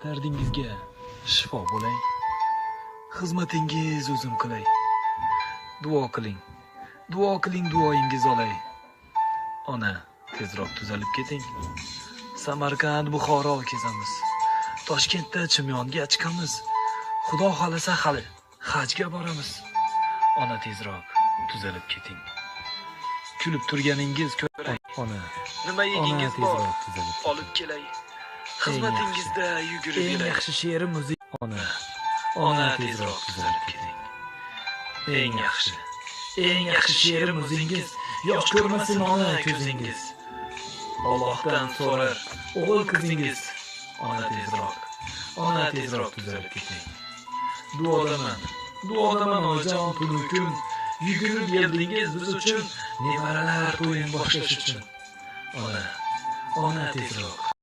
Dardingizga shifo bo'lay. Xizmatingiz o'zim qilay. Duo qiling. Duo qiling, duoyingiz olay. Ona, tezroq tuzalib keting. Samarqand, Buxoro kezamiz. Toshkentda Chimyonga chiqamiz. Xudo xolasa hali hajga boramiz. Ona, tezroq tuzalib keting. Kulib turganingiz ko'ray. Ona, Nima yegingiz bor? olib kelay. Xizmatingizda yugurib Eng kelay. yaxshi she'rim o'zing. Ona, tezroq tuzalib keting. Eng yaxshi she'rim o'zingiz. Yosh ko'rmasin ona ko'zingiz. Allohdan so'rar o'g'il qizingiz. Ona, tezroq tuzalib keting. Duodaman onajon tunu kun. Yugurib keldingiz biz uchun, nevaralar to'yin boshlash uchun. Ona, tezroq